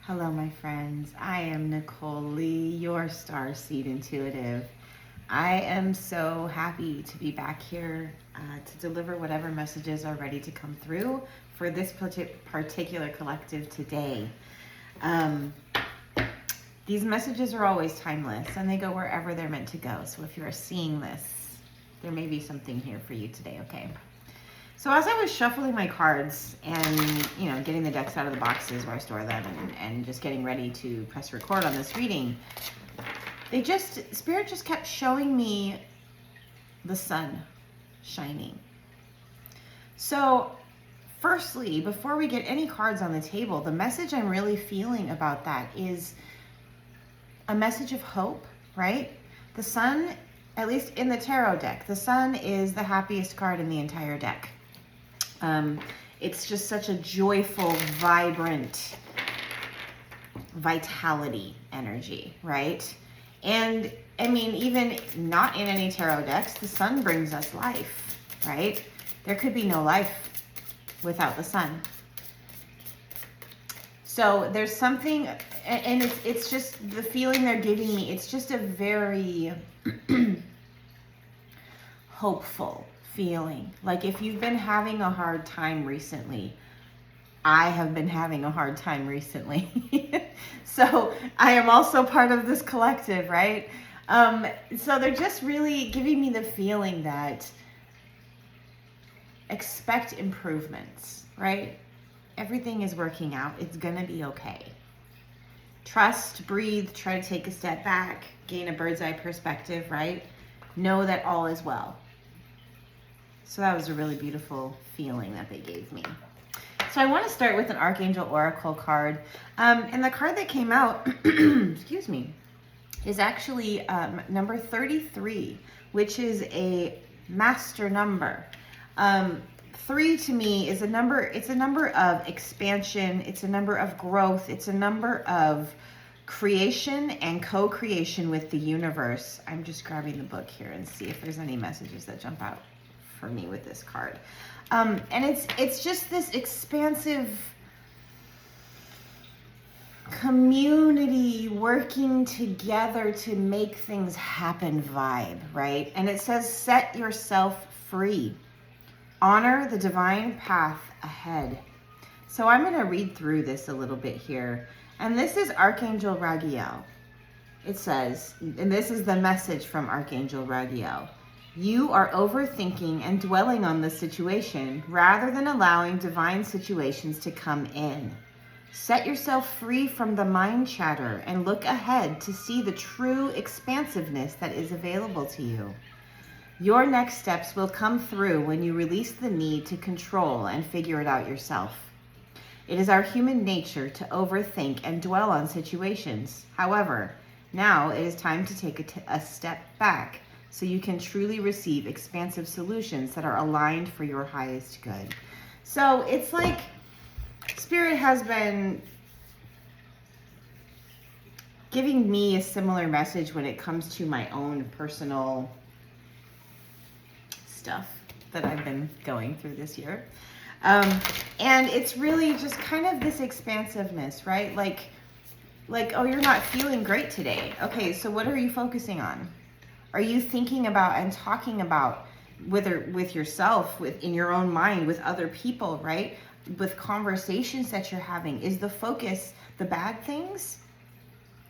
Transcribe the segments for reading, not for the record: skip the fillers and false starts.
Hello, my friends. I am Nichole Lee, your Starseed intuitive. I am so happy to be back here to deliver whatever messages are ready to come through for this particular collective today. These messages are always timeless and they go wherever they're meant to go. So if you're seeing this, there may be something here for you today, okay? So as I was shuffling my cards and, getting the decks out of the boxes where I store them and just getting ready to press record on this reading, Spirit just kept showing me the sun shining. So firstly, before we get any cards on the table, the message I'm really feeling about that is a message of hope, right? The sun, at least in the tarot deck, the sun is the happiest card in the entire deck. It's just such a joyful, vibrant, vitality energy, right? And I mean, even not in any tarot decks, the sun brings us life, right? There could be no life without the sun. So there's something, and it's just the feeling they're giving me. It's just a very hopeful feeling. Like if you've been having a hard time recently, I have been having a hard time recently. So I am also part of this collective, right? So they're just really giving me the feeling that expect improvements, right? Everything is working out. It's gonna be okay. Trust, breathe, try to take a step back, gain a bird's eye perspective, right? Know that all is well. So that was a really beautiful feeling that they gave me. So I want to start with an Archangel Oracle card. And the card that came out, excuse me, is actually number 33, which is a master number. 3 to me is a number, it's a number of expansion, it's a number of growth, it's a number of creation and co-creation with the universe. I'm just grabbing the book here and see if there's any messages that jump out for me with this card. And it's just this expansive community working together to make things happen vibe, right? And it says, set yourself free. Honor the divine path ahead. So I'm going to read through this a little bit here. And this is Archangel Raguel. It says, and this is the message from Archangel Raguel. You are overthinking and dwelling on the situation rather than allowing divine situations to come in. Set yourself free from the mind chatter and look ahead to see the true expansiveness that is available to you. Your next steps will come through when you release the need to control and figure it out yourself. It is our human nature to overthink and dwell on situations. However, now it is time to take a step back so you can truly receive expansive solutions that are aligned for your highest good. So it's like Spirit has been giving me a similar message when it comes to my own personal stuff that I've been going through this year. And it's really just kind of this expansiveness, right? Like, oh, you're not feeling great today. Okay, so what are you focusing on? Are you thinking about and talking about, whether with yourself, in your own mind, with other people, right? With conversations that you're having, is the focus the bad things?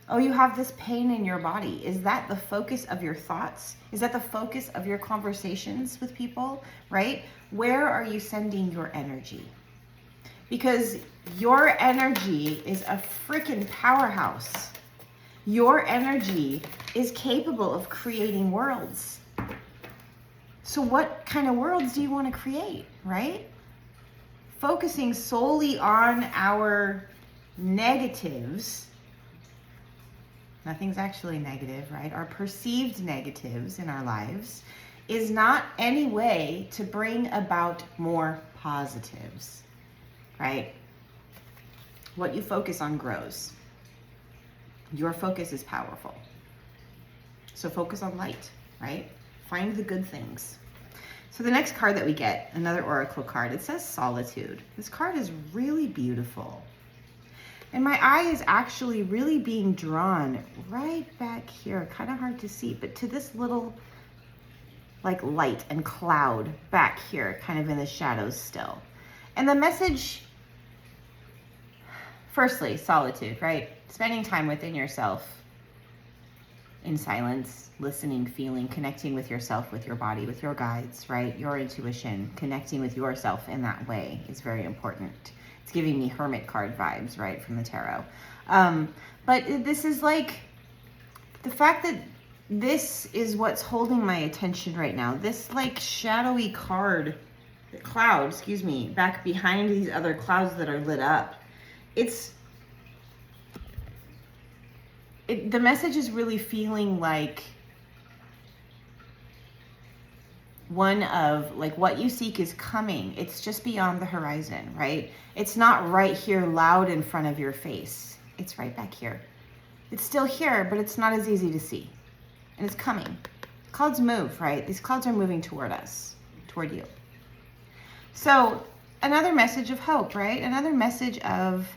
Oh, you have this pain in your body. Is that the focus of your thoughts? Is that the focus of your conversations with people, right? Where are you sending your energy? Because your energy is a freaking powerhouse. Your energy is capable of creating worlds. So what kind of worlds do you want to create, right? Focusing solely on our negatives, nothing's actually negative, right? Our perceived negatives in our lives is not any way to bring about more positives, right? What you focus on grows. Your focus is powerful. So focus on light, right? Find the good things. So the next card that we get, another oracle card, it says solitude. This card is really beautiful. And my eye is actually really being drawn right back here, kind of hard to see, but to this little like light and cloud back here, kind of in the shadows still. And the message, firstly, solitude, right? Spending time within yourself in silence, listening, feeling, connecting with yourself, with your body, with your guides, right? Your intuition, connecting with yourself in that way is very important. It's giving me hermit card vibes, right, from the tarot. But this is like the fact that this is what's holding my attention right now. This like shadowy cloud, excuse me, back behind these other clouds that are lit up. The message is really feeling like one of like what you seek is coming. It's just beyond the horizon, right? It's not right here loud in front of your face. It's right back here. It's still here, but it's not as easy to see. And it's coming. Clouds move, right? These clouds are moving toward us, toward you. So another message of hope, right? Another message of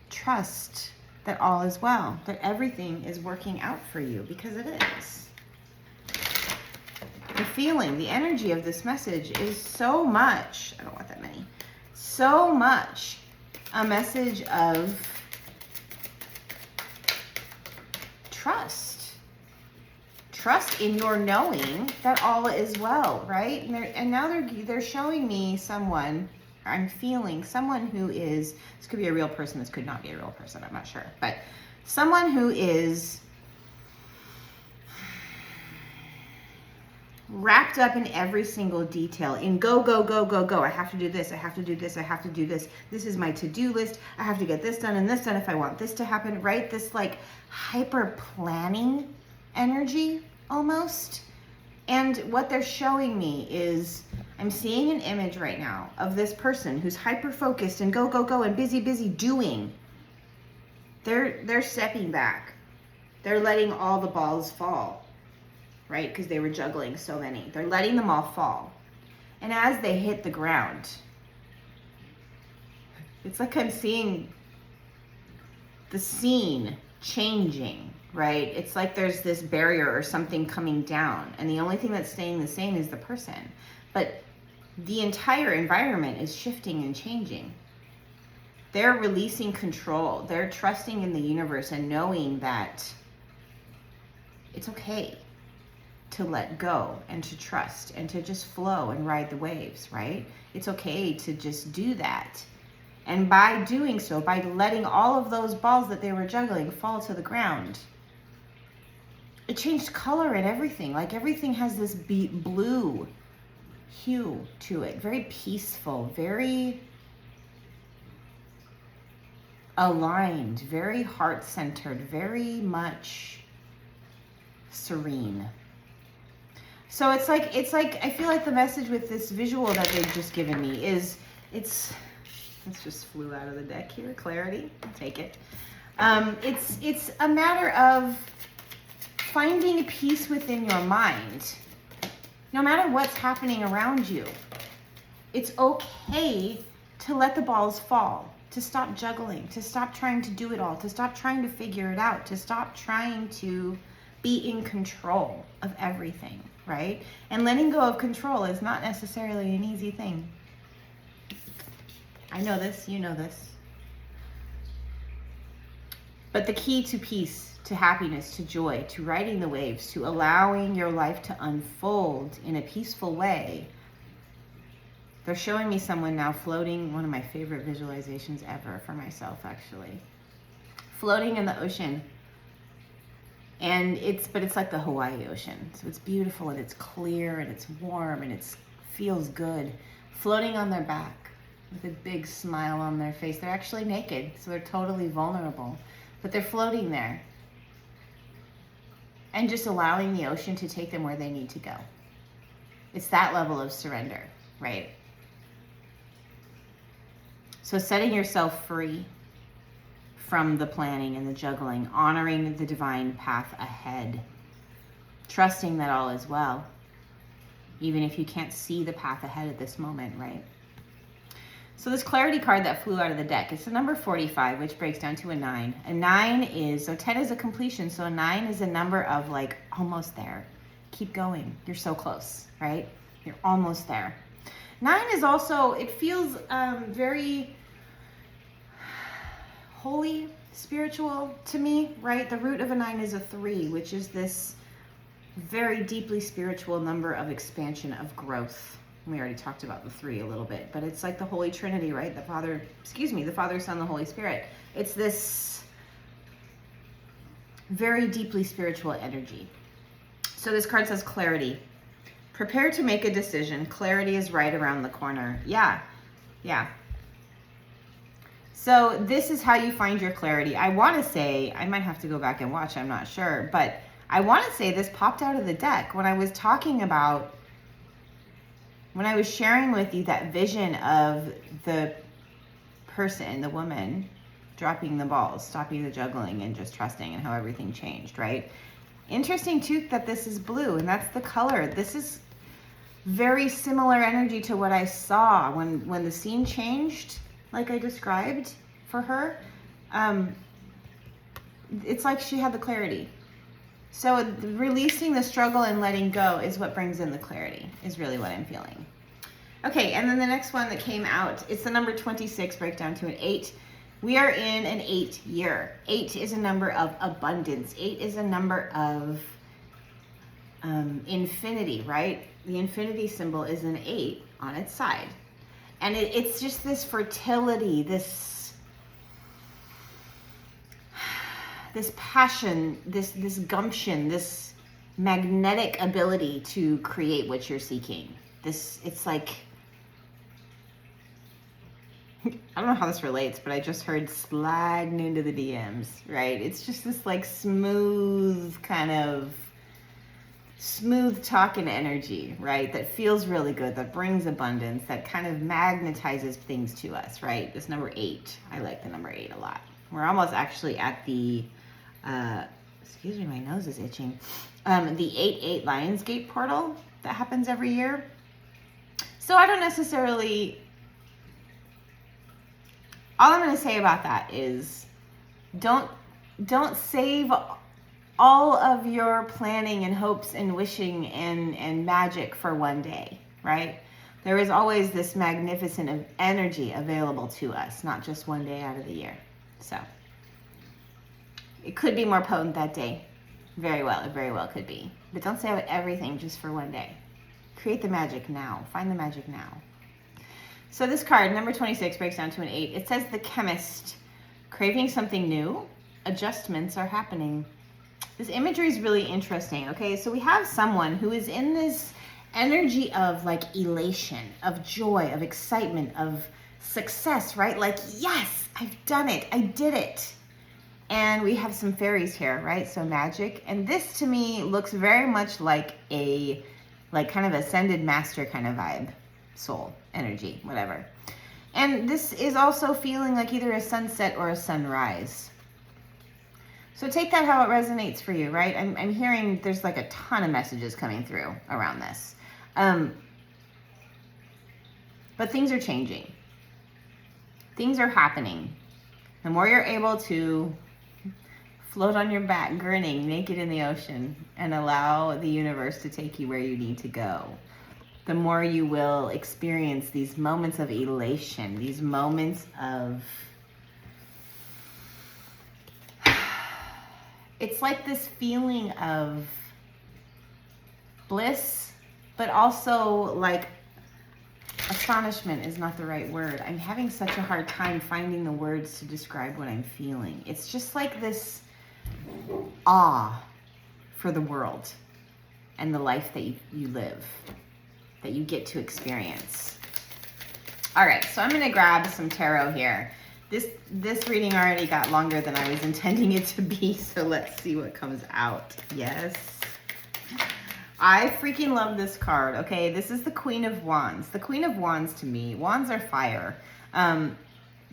trust that all is well, that everything is working out for you, because it is. The feeling, the energy of this message is so much, I don't want that many, so much a message of trust. Trust in your knowing that all is well, right? And now they're showing me someone, I'm feeling someone who is, this could be a real person, this could not be a real person, I'm not sure, but someone who is wrapped up in every single detail, in go, go, go, go, go. I have to do this, I have to do this, I have to do this. This is my to-do list. I have to get this done and this done if I want this to happen, right? This like hyper planning energy almost. And what they're showing me is, I'm seeing an image right now of this person who's hyper focused and go, go, go and busy, busy doing. They're stepping back. They're letting all the balls fall, right? Because they were juggling so many. They're letting them all fall. And as they hit the ground, it's like I'm seeing the scene changing, right? It's like there's this barrier or something coming down, and the only thing that's staying the same is the person. But the entire environment is shifting and changing. They're releasing control. They're trusting in the universe and knowing that it's okay to let go and to trust and to just flow and ride the waves, right? It's okay to just do that. And by doing so, by letting all of those balls that they were juggling fall to the ground, it changed color and everything. Like everything has this blue hue to it. Very peaceful, very aligned, very heart-centered, very much serene. So it's like I feel like the message with this visual that they've just given me is it's just flew out of the deck here. Clarity, I'll take it. It's a matter of finding peace within your mind. No matter what's happening around you, it's okay to let the balls fall, to stop juggling, to stop trying to do it all, to stop trying to figure it out, to stop trying to be in control of everything, right? And letting go of control is not necessarily an easy thing. I know this, you know this. But the key to peace, to happiness, to joy, to riding the waves, to allowing your life to unfold in a peaceful way. They're showing me someone now floating, one of my favorite visualizations ever for myself, actually. Floating in the ocean. And it's like the Hawaii ocean. So it's beautiful and it's clear and it's warm and it feels good. Floating on their back with a big smile on their face. They're actually naked, so they're totally vulnerable. But they're floating there. And just allowing the ocean to take them where they need to go. It's that level of surrender, right? So setting yourself free from the planning and the juggling, honoring the divine path ahead, trusting that all is well, even if you can't see the path ahead at this moment, right? So this clarity card that flew out of the deck, it's the number 45, which breaks down to a 9. A 9 is, so 10 is a completion, so a 9 is a number of like almost there. Keep going. You're so close, right? You're almost there. 9 is also, it feels very holy, spiritual to me, right? The root of a 9 is a 3, which is this very deeply spiritual number of expansion, of growth. We already talked about the 3 a little bit, but it's like the Holy Trinity, right? The Father, Son, the Holy Spirit. It's this very deeply spiritual energy. So this card says clarity. Prepare to make a decision. Clarity is right around the corner. Yeah. So this is how you find your clarity. I want to say, I might have to go back and watch, I'm not sure, but I want to say this popped out of the deck when I was talking about, when I was sharing with you that vision of the person, the woman, dropping the balls, stopping the juggling, and just trusting, and how everything changed, right? Interesting too that this is blue, and that's the color. This is very similar energy to what I saw when the scene changed, like I described for her. It's like she had the clarity. So releasing the struggle and letting go is what brings in the clarity, is really what I'm feeling. Okay, and then the next one that came out, it's the number 26, break down to an 8. We are in an 8 year. 8 is a number of abundance. 8 is a number of infinity, right? The infinity symbol is an 8 on its side. And it's just this fertility, this passion, this gumption, this magnetic ability to create what you're seeking. It's like, I don't know how this relates, but I just heard sliding into the DMs, right? It's just this like smooth talking energy, right? That feels really good, that brings abundance, that kind of magnetizes things to us, right? This number 8, I like the number 8 a lot. We're almost actually at the, excuse me, my nose is itching. The 8-8 Lionsgate portal that happens every year. So I don't necessarily, all I'm going to say about that is don't save all of your planning and hopes and wishing and magic for one day, right? There is always this magnificent energy available to us, not just one day out of the year. So it could be more potent that day. It very well could be. But don't save everything just for one day. Create the magic now. Find the magic now. So this card, number 26, breaks down to an 8. It says the chemist, craving something new, adjustments are happening. This imagery is really interesting, okay? So we have someone who is in this energy of like elation, of joy, of excitement, of success, right? Like, yes, I've done it. I did it. And we have some fairies here, right? So magic. And this to me looks very much like a, like kind of ascended master kind of vibe, soul, energy, whatever. And this is also feeling like either a sunset or a sunrise. So take that how it resonates for you, right? I'm hearing there's like a ton of messages coming through around this. But things are changing. Things are happening. The more you're able to float on your back, grinning, naked in the ocean, and allow the universe to take you where you need to go, the more you will experience these moments of elation, these moments of, it's like this feeling of bliss, but also like astonishment is not the right word. I'm having such a hard time finding the words to describe what I'm feeling. It's just like this awe for the world and the life that you live, that you get to experience. All right, so I'm gonna grab some tarot here. This reading already got longer than I was intending it to be, so let's see what comes out. Yes. I freaking love this card, okay? This is the Queen of Wands. The Queen of Wands to me, wands are fire.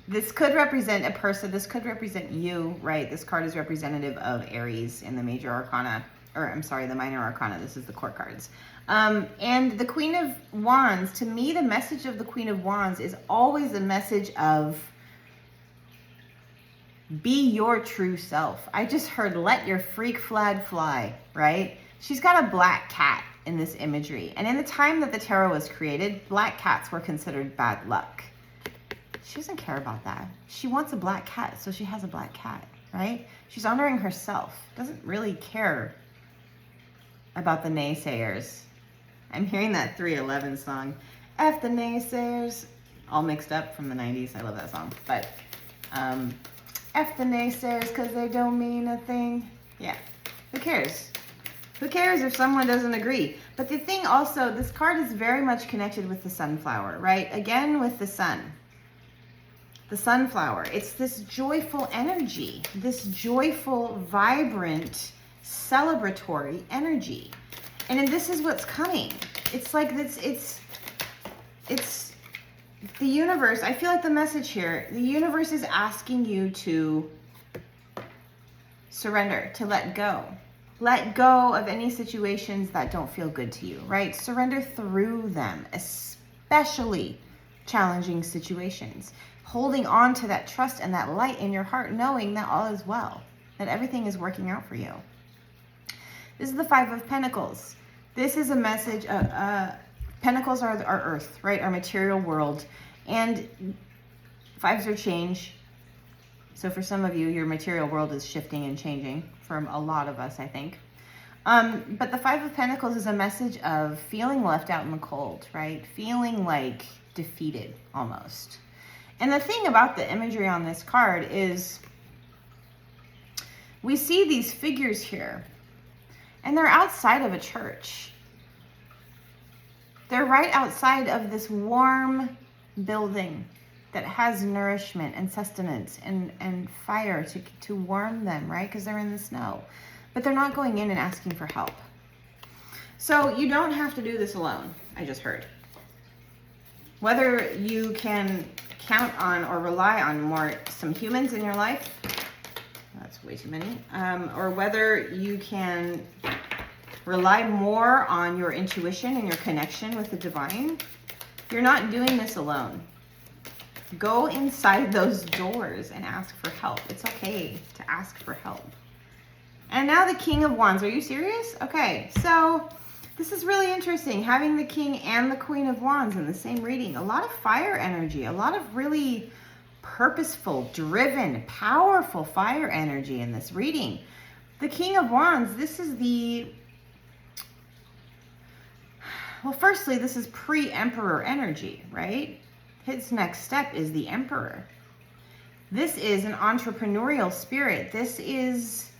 This could represent a person, this could represent you, right? This card is representative of Aries in the major arcana, or I'm sorry, the minor arcana. This is the court cards. And the Queen of Wands, to me, the message of the Queen of Wands is always a message of be your true self. I just heard let your freak flag fly, right? She's got a black cat in this imagery. And in the time that the tarot was created, black cats were considered bad luck. She doesn't care about that. She wants a black cat, so she has a black cat, right? She's honoring herself. Doesn't really care about the naysayers. I'm hearing that 311 song, F the naysayers, all mixed up from the 90s. I love that song. But F the naysayers because they don't mean a thing. Yeah, who cares? Who cares if someone doesn't agree? But the thing also, this card is very much connected with the sunflower, right? Again, with the sun. The sunflower. It's this joyful energy, this joyful, vibrant, celebratory energy. And this is what's coming. It's like this, it's the universe. I feel like the message here, the universe is asking you to surrender, to let go. Let go of any situations that don't feel good to you, right? Surrender through them, especially challenging situations. Holding on to that trust and that light in your heart, knowing that all is well, that everything is working out for you. This is the Five of Pentacles. This is a message of, Pentacles are our earth, right? Our material world. And fives are change. So for some of you, your material world is shifting and changing. For a lot of us, I think. But the Five of Pentacles is a message of feeling left out in the cold, right? Feeling like defeated almost. And the thing about the imagery on this card is we see these figures here, and they're outside of a church. They're right outside of this warm building that has nourishment and sustenance and fire to warm them, right? Because they're in the snow. But they're not going in and asking for help. So you don't have to do this alone, I just heard. Whether you can count on or rely on some humans in your life, that's way too many, or whether you can rely more on your intuition and your connection with the divine, you're not doing this alone. Go inside those doors and ask for help. It's okay to ask for help. And now the King of Wands. Are you serious? Okay, so this is really interesting, having the King and the Queen of Wands in the same reading. A lot of fire energy, a lot of really purposeful, driven, powerful fire energy in this reading. The King of Wands, this is well, firstly, this is pre-Emperor energy, right? His next step is the Emperor. This is an entrepreneurial spirit. This is,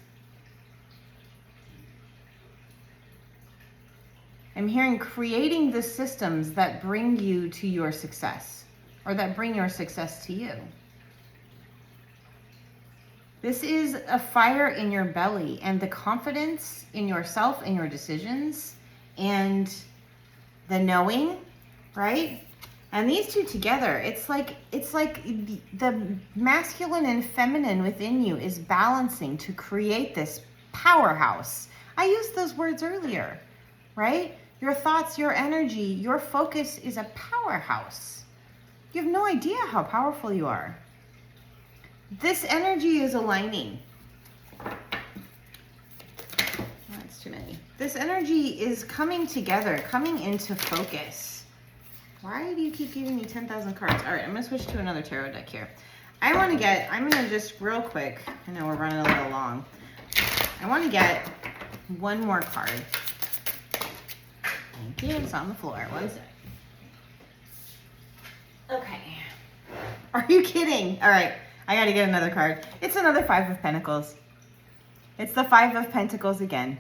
I'm hearing creating the systems that bring you to your success, or that bring your success to you. This is a fire in your belly and the confidence in yourself and your decisions and the knowing, right? And these two together, it's like the masculine and feminine within you is balancing to create this powerhouse. I used those words earlier, right? Your thoughts, your energy, your focus is a powerhouse. You have no idea how powerful you are. This energy is aligning. That's too many. This energy is coming together, coming into focus. Why do you keep giving me 10,000 cards? All right, I'm going to switch to another tarot deck here. I'm going to just real quick, I know we're running a little long. I want to get one more card. Thank you. It's on the floor. One sec. Okay. Are you kidding? All right. I got to get another card. It's another Five of Pentacles. It's the Five of Pentacles again.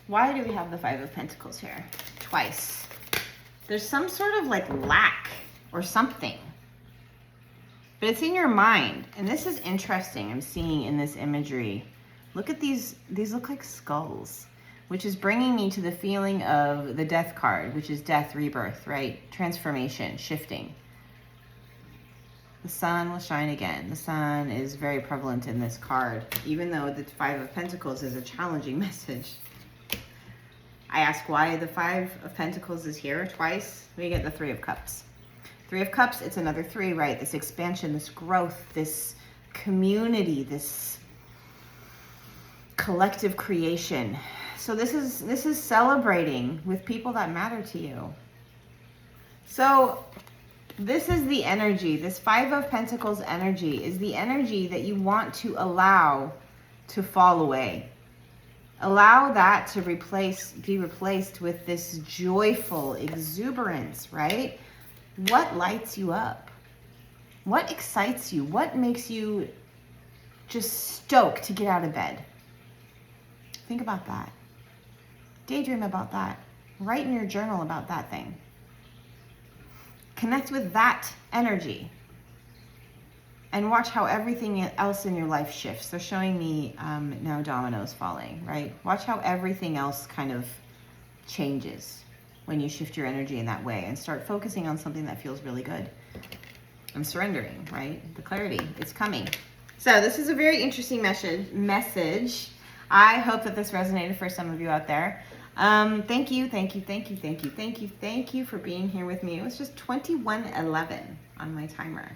Why do we have the Five of Pentacles here? Twice. There's some sort of like lack or something. But it's in your mind. And this is interesting. I'm seeing in this imagery. Look at these. These look like skulls, which is bringing me to the feeling of the Death card, which is death, rebirth, right? Transformation, shifting. The sun will shine again. The sun is very prevalent in this card, even though the Five of Pentacles is a challenging message. I ask why the Five of Pentacles is here twice. We get the Three of Cups. Three of Cups, it's another three, right? This expansion, this growth, this community, this collective creation. So this is celebrating with people that matter to you. So this is the energy. This Five of Pentacles energy is the energy that you want to allow to fall away. Allow that to be replaced with this joyful exuberance, right? What lights you up? What excites you? What makes you just stoked to get out of bed? Think about that. Daydream about that. Write in your journal about that thing. Connect with that energy. And watch how everything else in your life shifts. They're showing me now dominoes falling, right? Watch how everything else kind of changes when you shift your energy in that way and start focusing on something that feels really good. I'm surrendering, right? The clarity, it's coming. So this is a very interesting message. I hope that this resonated for some of you out there. Thank you for being here with me. It was just 21:11 on my timer.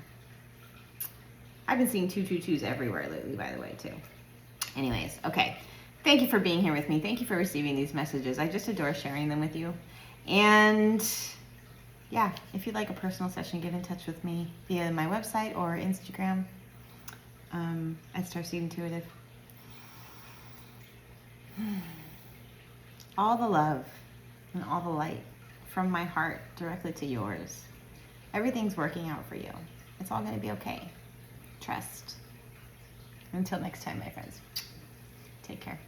I've been seeing 222s everywhere lately, by the way, too. Anyways, okay. Thank you for being here with me. Thank you for receiving these messages. I just adore sharing them with you. And yeah, if you'd like a personal session, get in touch with me via my website or Instagram at Starseed Intuitive. All the love and all the light from my heart directly to yours. Everything's working out for you. It's all going to be okay. Trust. Until next time, my friends. Take care.